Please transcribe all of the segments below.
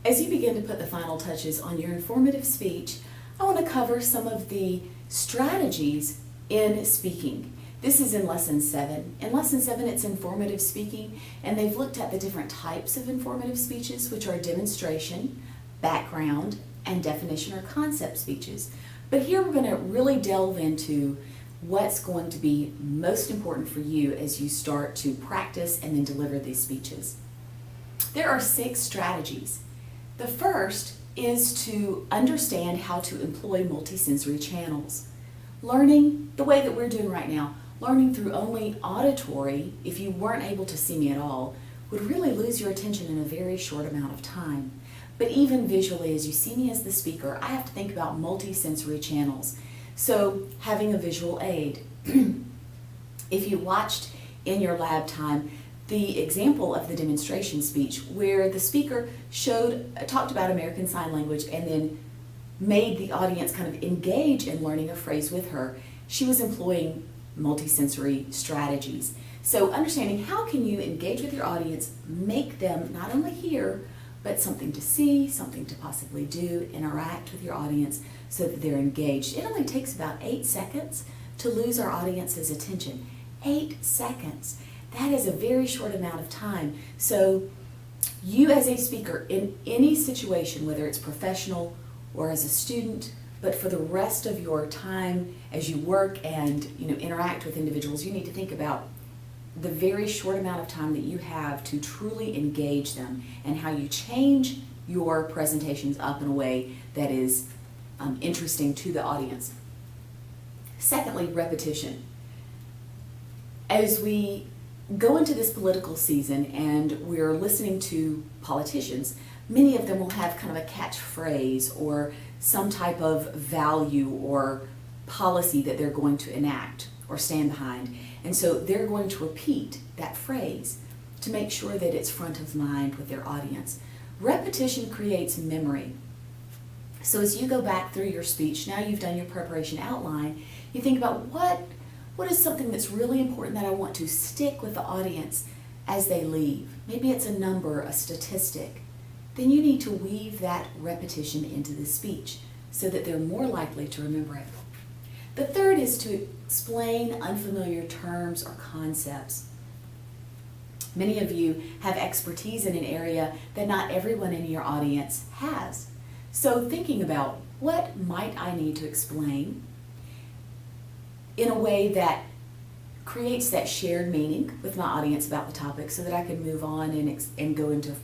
As you begin to put the final touches on your informative speech, I want to cover some of the strategies in speaking. This is in Lesson 7. In Lesson 7, it's informative speaking, and they've looked at the different types of informative speeches, which are demonstration, background, and definition or concept speeches. But here we're going to really delve into what's going to be most important for you as you start to practice and then deliver these speeches. There are 6 strategies. The first is to understand how to employ multisensory channels. Learning the way that we're doing right now, learning through only auditory, if you weren't able to see me at all, would really lose your attention in a very short amount of time. But even visually, as you see me as the speaker, I have to think about multisensory channels. So having a visual aid. If you watched in your lab time the example of the demonstration speech where the speaker talked about American Sign Language and then made the audience kind of engage in learning a phrase with her, she was employing multisensory strategies. So understanding how can you engage with your audience, make them not only hear, but something to see, something to possibly do, interact with your audience so that they're engaged. It only takes about 8 seconds to lose our audience's attention. 8 seconds. That is a very short amount of time. So you as a speaker in any situation, whether it's professional or as a student, but for the rest of your time as you work and interact with individuals, you need to think about the very short amount of time that you have to truly engage them and how you change your presentations up in a way that is interesting to the audience. Secondly, repetition. As we go into this political season and we're listening to politicians, many of them will have kind of a catchphrase or some type of value or policy that they're going to enact or stand behind. And so they're going to repeat that phrase to make sure that it's front of mind with their audience. Repetition creates memory. So as you go back through your speech, now you've done your preparation outline, you think about what is something that's really important that I want to stick with the audience as they leave. Maybe it's a number, a statistic. Then you need to weave that repetition into the speech so that they're more likely to remember it. The third is to explain unfamiliar terms or concepts. Many of you have expertise in an area that not everyone in your audience has. So thinking about what might I need to explain in a way that creates that shared meaning with my audience about the topic so that I can move on and go into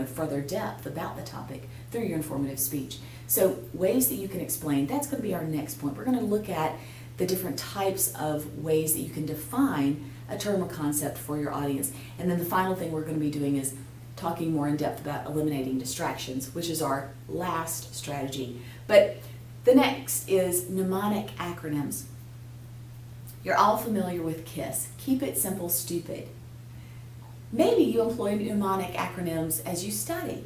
further depth about the topic through your informative speech. So ways that you can explain, that's going to be our next point. We're going to look at the different types of ways that you can define a term or concept for your audience. And then the final thing we're going to be doing is talking more in depth about eliminating distractions, which is our last strategy. But the next is mnemonic acronyms. You're all familiar with KISS. Keep it simple, stupid. Maybe you employ mnemonic acronyms as you study.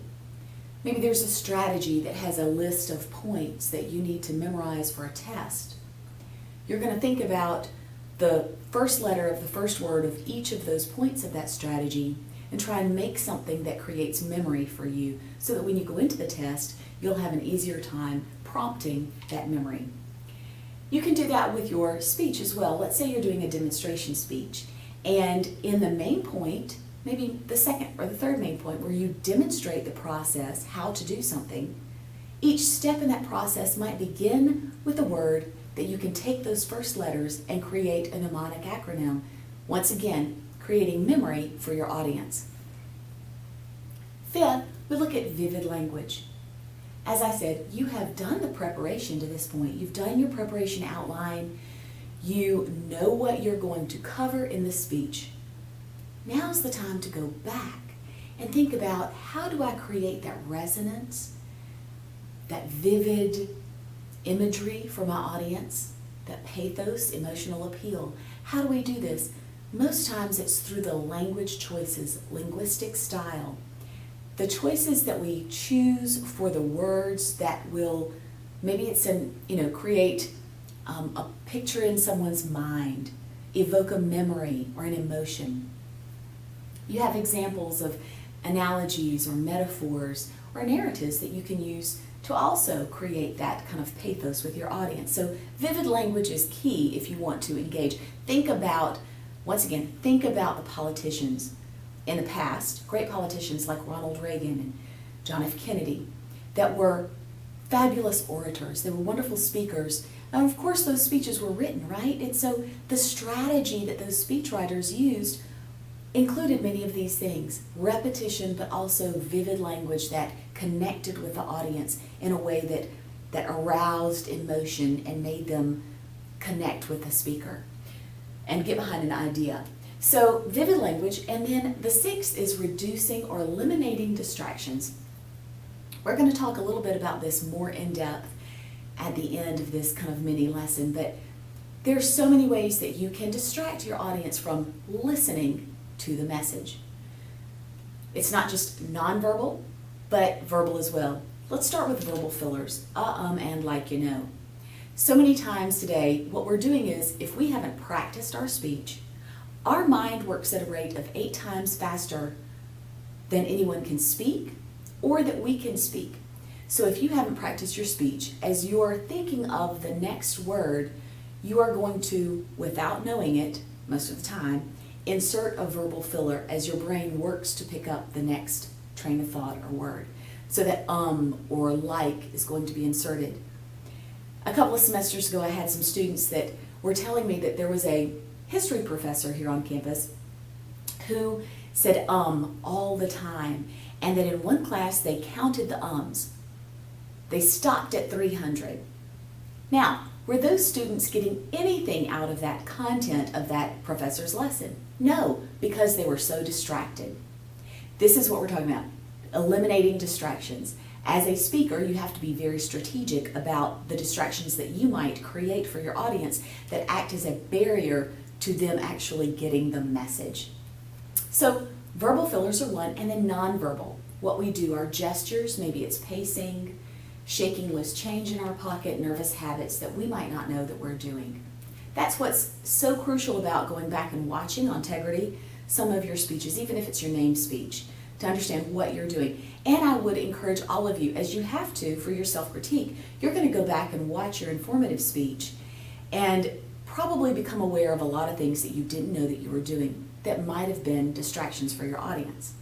Maybe there's a strategy that has a list of points that you need to memorize for a test. You're going to think about the first letter of the first word of each of those points of that strategy and try and make something that creates memory for you so that when you go into the test, you'll have an easier time prompting that memory. You can do that with your speech as well. Let's say you're doing a demonstration speech, and in the main point, maybe the second or the third main point where you demonstrate the process, how to do something, each step in that process might begin with a word that you can take those first letters and create a mnemonic acronym. Once again, creating memory for your audience. Fifth, we look at vivid language. As I said, you have done the preparation to this point. You've done your preparation outline. You know what you're going to cover in the speech. Now's the time to go back and think about how do I create that resonance, that vivid imagery for my audience, that pathos, emotional appeal. How do we do this? Most times it's through the language choices, linguistic style. The choices that we choose for the words that will, maybe it's create a picture in someone's mind, evoke a memory or an emotion. You have examples of analogies or metaphors or narratives that you can use to also create that kind of pathos with your audience. So vivid language is key if you want to engage. Think about, once again, think about the politicians in the past, great politicians like Ronald Reagan and John F. Kennedy, that were fabulous orators. They were wonderful speakers. And of course, those speeches were written, right? And so the strategy that those speechwriters used included many of these things: repetition, but also vivid language that connected with the audience in a way that aroused emotion and made them connect with the speaker and get behind an idea. So vivid language. And then the sixth is reducing or eliminating distractions. We're going to talk a little bit about this more in depth at the end of this kind of mini lesson, but there's so many ways that you can distract your audience from listening to the message. It's not just nonverbal, but verbal as well. Let's start with verbal fillers, and like you know. So many times today, what we're doing is, if we haven't practiced our speech, our mind works at a rate of 8 times faster than anyone can speak or that we can speak. So if you haven't practiced your speech, as you're thinking of the next word, you are going to, without knowing it most of the time, insert a verbal filler as your brain works to pick up the next train of thought or word. So that or like is going to be inserted. A couple of semesters ago, I had some students that were telling me that there was a history professor here on campus who said all the time, and that in one class they counted the ums. They stopped at 300. Now, were those students getting anything out of that content of that professor's lesson? No, because they were so distracted. This is what we're talking about, eliminating distractions. As a speaker, you have to be very strategic about the distractions that you might create for your audience that act as a barrier to them actually getting the message. So verbal fillers are one, and then nonverbal. What we do, our gestures, maybe it's pacing, shaking loose change in our pocket, nervous habits that we might not know that we're doing. That's what's so crucial about going back and watching on Tegrity some of your speeches, even if it's your name speech, to understand what you're doing. And I would encourage all of you, as you have to for your self-critique, you're going to go back and watch your informative speech and probably become aware of a lot of things that you didn't know that you were doing that might have been distractions for your audience.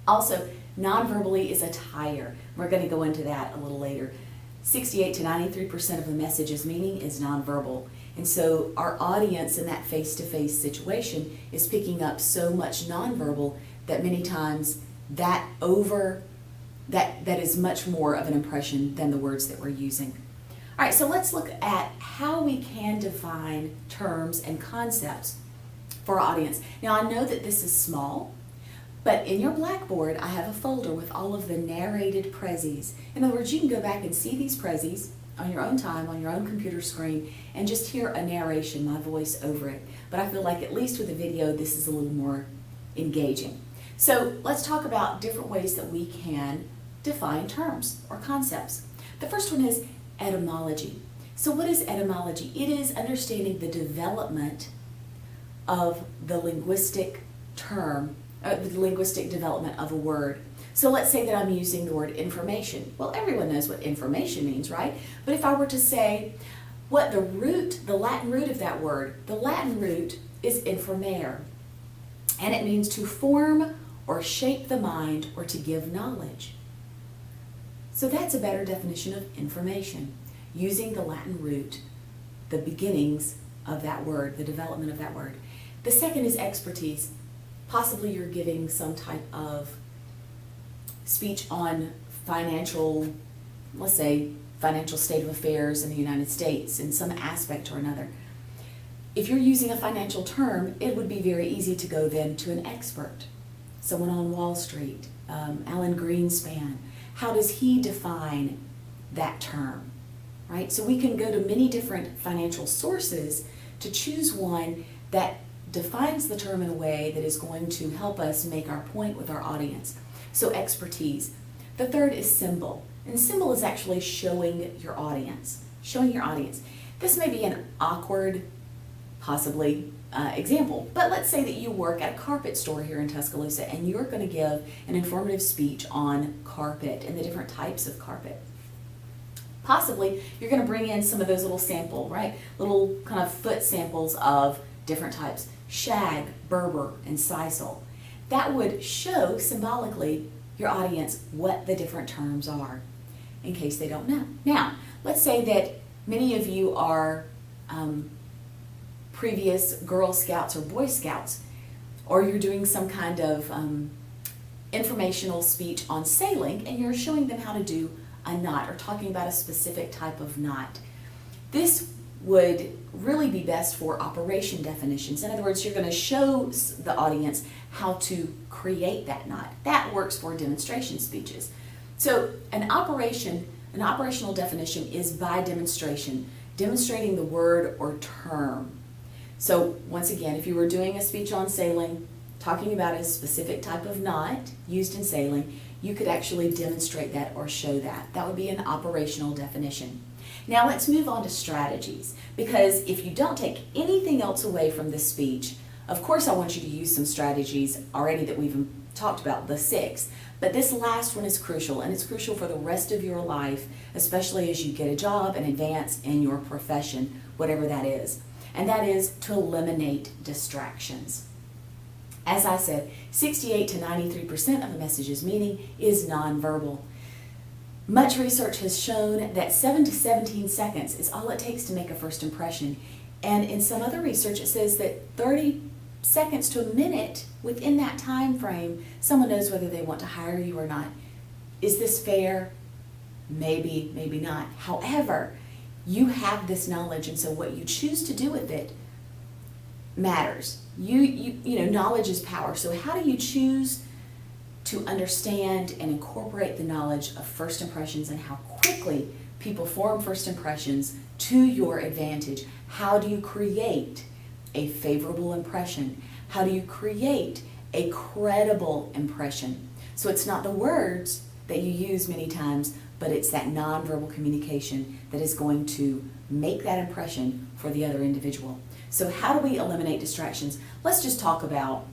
Also, non-verbally is a tire. We're going to go into that a little later. 68 to 93% of a message's meaning is nonverbal. And so our audience in that face-to-face situation is picking up so much nonverbal that many times that is much more of an impression than the words that we're using. All right, so let's look at how we can define terms and concepts for our audience. Now, I know that this is small, but in your Blackboard, I have a folder with all of the narrated prezzies. In other words, you can go back and see these prezzies on your own time, on your own computer screen, and just hear a narration, my voice over it. But I feel like at least with a video, this is a little more engaging. So let's talk about different ways that we can define terms or concepts. The first one is etymology. So what is etymology? It is understanding the development of the linguistic term, the linguistic development of a word. So let's say that I'm using the word information. Well, everyone knows what information means, right? But if I were to say what the Latin root of that word, the Latin root is informare, and it means to form or shape the mind or to give knowledge. So that's a better definition of information, using the Latin root, the beginnings of that word, the development of that word. The second is expertise. Possibly you're giving some type of speech on financial, let's say, financial state of affairs in the United States in some aspect or another. If you're using a financial term, it would be very easy to go then to an expert, someone on Wall Street, Alan Greenspan. How does he define that term, right? So we can go to many different financial sources to choose one that defines the term in a way that is going to help us make our point with our audience. So expertise. The third is symbol. And symbol is actually showing your audience. Showing your audience. This may be an awkward, possibly example. But let's say that you work at a carpet store here in Tuscaloosa and you're going to give an informative speech on carpet and the different types of carpet. Possibly you're going to bring in some of those little sample, right? Little kind of foot samples of different types, shag, Berber, and sisal. That would show symbolically your audience what the different terms are in case they don't know. Now, let's say that many of you are previous Girl Scouts or Boy Scouts, or you're doing some kind of informational speech on sailing and you're showing them how to do a knot or talking about a specific type of knot. This would really be best for operation definitions. In other words, you're going to show the audience how to create that knot. That works for demonstration speeches. So an operational definition is by demonstration, demonstrating the word or term. So once again, if you were doing a speech on sailing, talking about a specific type of knot used in sailing, you could actually demonstrate that or show that. That would be an operational definition. Now let's move on to strategies, because if you don't take anything else away from this speech, of course I want you to use some strategies already that we've talked about, the 6, but this last one is crucial, and it's crucial for the rest of your life, especially as you get a job and advance in your profession, whatever that is. And that is to eliminate distractions. As I said, 68 to 93% of a message's meaning is nonverbal. Much research has shown that 7 to 17 seconds is all it takes to make a first impression. And in some other research, it says that 30 seconds to a minute within that time frame, someone knows whether they want to hire you or not. Is this fair? Maybe, maybe not. However, you have this knowledge, and so what you choose to do with it matters. You know, knowledge is power. So how do you choose to understand and incorporate the knowledge of first impressions and how quickly people form first impressions to your advantage? How do you create a favorable impression? How do you create a credible impression? So it's not the words that you use many times, but it's that nonverbal communication that is going to make that impression for the other individual. So how do we eliminate distractions? Let's just talk about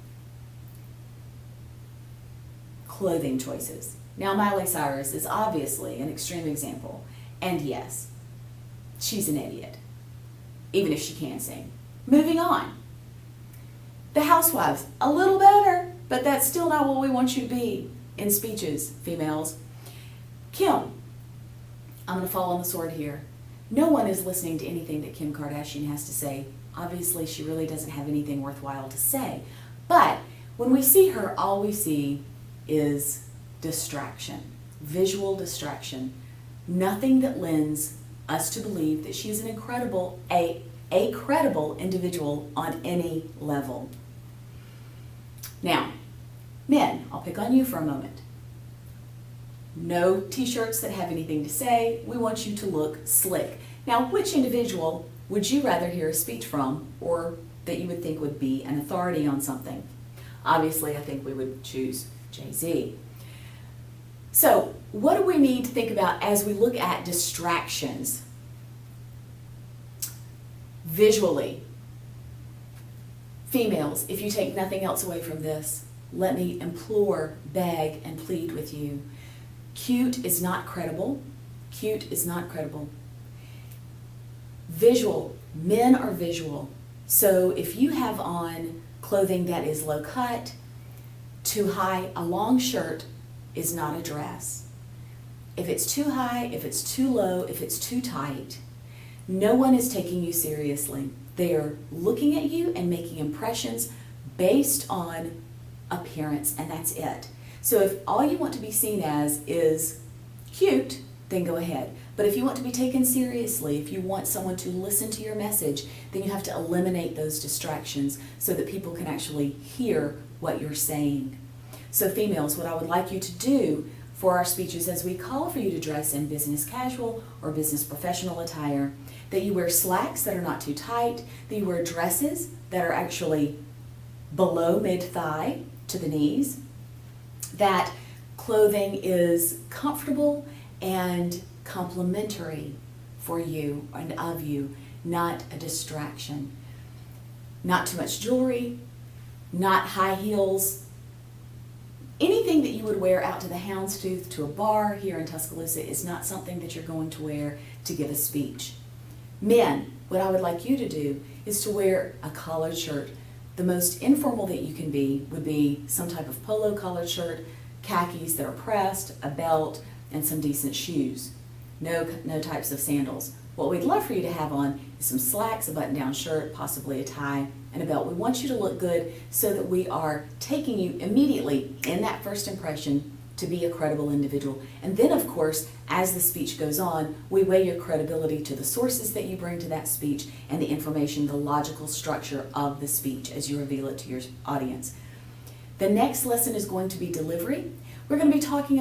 clothing choices. Now, Miley Cyrus is obviously an extreme example, and yes, she's an idiot, even if she can sing. Moving on. The Housewives, a little better, but that's still not what we want you to be in speeches, females. Kim, I'm going to fall on the sword here. No one is listening to anything that Kim Kardashian has to say. Obviously, she really doesn't have anything worthwhile to say. But when we see her, all we see is distraction, visual distraction. Nothing that lends us to believe that she is an incredible, a credible individual on any level. Now, men, I'll pick on you for a moment. No t-shirts that have anything to say. We want you to look slick. Now, which individual would you rather hear a speech from, or that you would think would be an authority on something? Obviously, I think we would choose Jay-Z. So, what do we need to think about as we look at distractions? Visually, females, if you take nothing else away from this, let me implore, beg, and plead with you. Cute is not credible. Cute is not credible. Visual, men are visual. So if you have on clothing that is low cut, too high, a long shirt is not a dress. If it's too high, if it's too low, if it's too tight, no one is taking you seriously. They are looking at you and making impressions based on appearance, and that's it. So if all you want to be seen as is cute, then go ahead. But if you want to be taken seriously, if you want someone to listen to your message, then you have to eliminate those distractions so that people can actually hear what you're saying. So females, what I would like you to do for our speeches as we call for you to dress in business casual or business professional attire, that you wear slacks that are not too tight, that you wear dresses that are actually below mid-thigh to the knees, that clothing is comfortable and complimentary for you and of you, not a distraction. not too much jewelry, not high heels. Anything that you would wear out to the Houndstooth, to a bar here in Tuscaloosa, is not something that you're going to wear to give a speech. Men, what I would like you to do is to wear a collared shirt. The most informal that you can be would be some type of polo collared shirt, khakis that are pressed, a belt, and some decent shoes. No types of sandals. What we'd love for you to have on is some slacks, a button-down shirt, possibly a tie, and a belt. We want you to look good so that we are taking you immediately in that first impression to be a credible individual. And then, of course, as the speech goes on, we weigh your credibility to the sources that you bring to that speech and the information, the logical structure of the speech as you reveal it to your audience. The next lesson is going to be delivery. We're going to be talking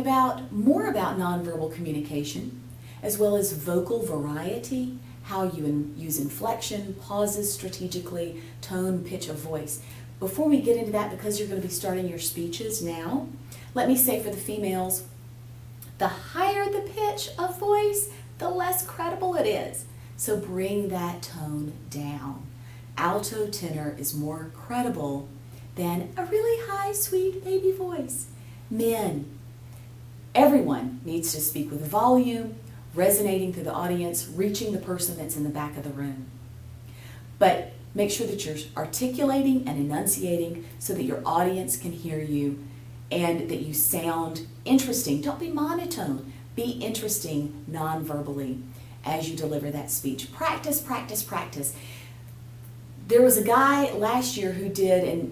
more about nonverbal communication, as well as vocal variety, how you use inflection, pauses strategically, tone, pitch of voice. Before we get into that, because you're going to be starting your speeches now, let me say for the females, the higher the pitch of voice, the less credible it is. So bring that tone down. Alto tenor is more credible than a really high, sweet baby voice. Men, everyone needs to speak with volume, resonating through the audience, reaching the person that's in the back of the room. But make sure that you're articulating and enunciating so that your audience can hear you and that you sound interesting. Don't be monotone. Be interesting non-verbally as you deliver that speech. Practice, practice, practice. There was a guy last year who did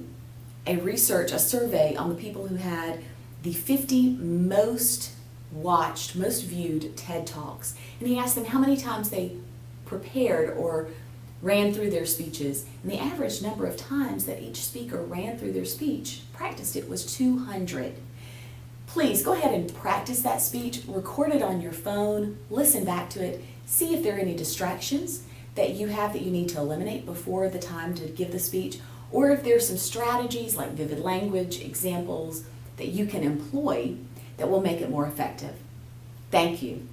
a survey on the people who had the 50 most watched, most viewed TED Talks. And he asked them how many times they prepared or ran through their speeches. And the average number of times that each speaker ran through their speech, practiced it, was 200. Please go ahead and practice that speech, record it on your phone, listen back to it, see if there are any distractions that you have that you need to eliminate before the time to give the speech, or if there's some strategies like vivid language, examples that you can employ that will make it more effective. Thank you.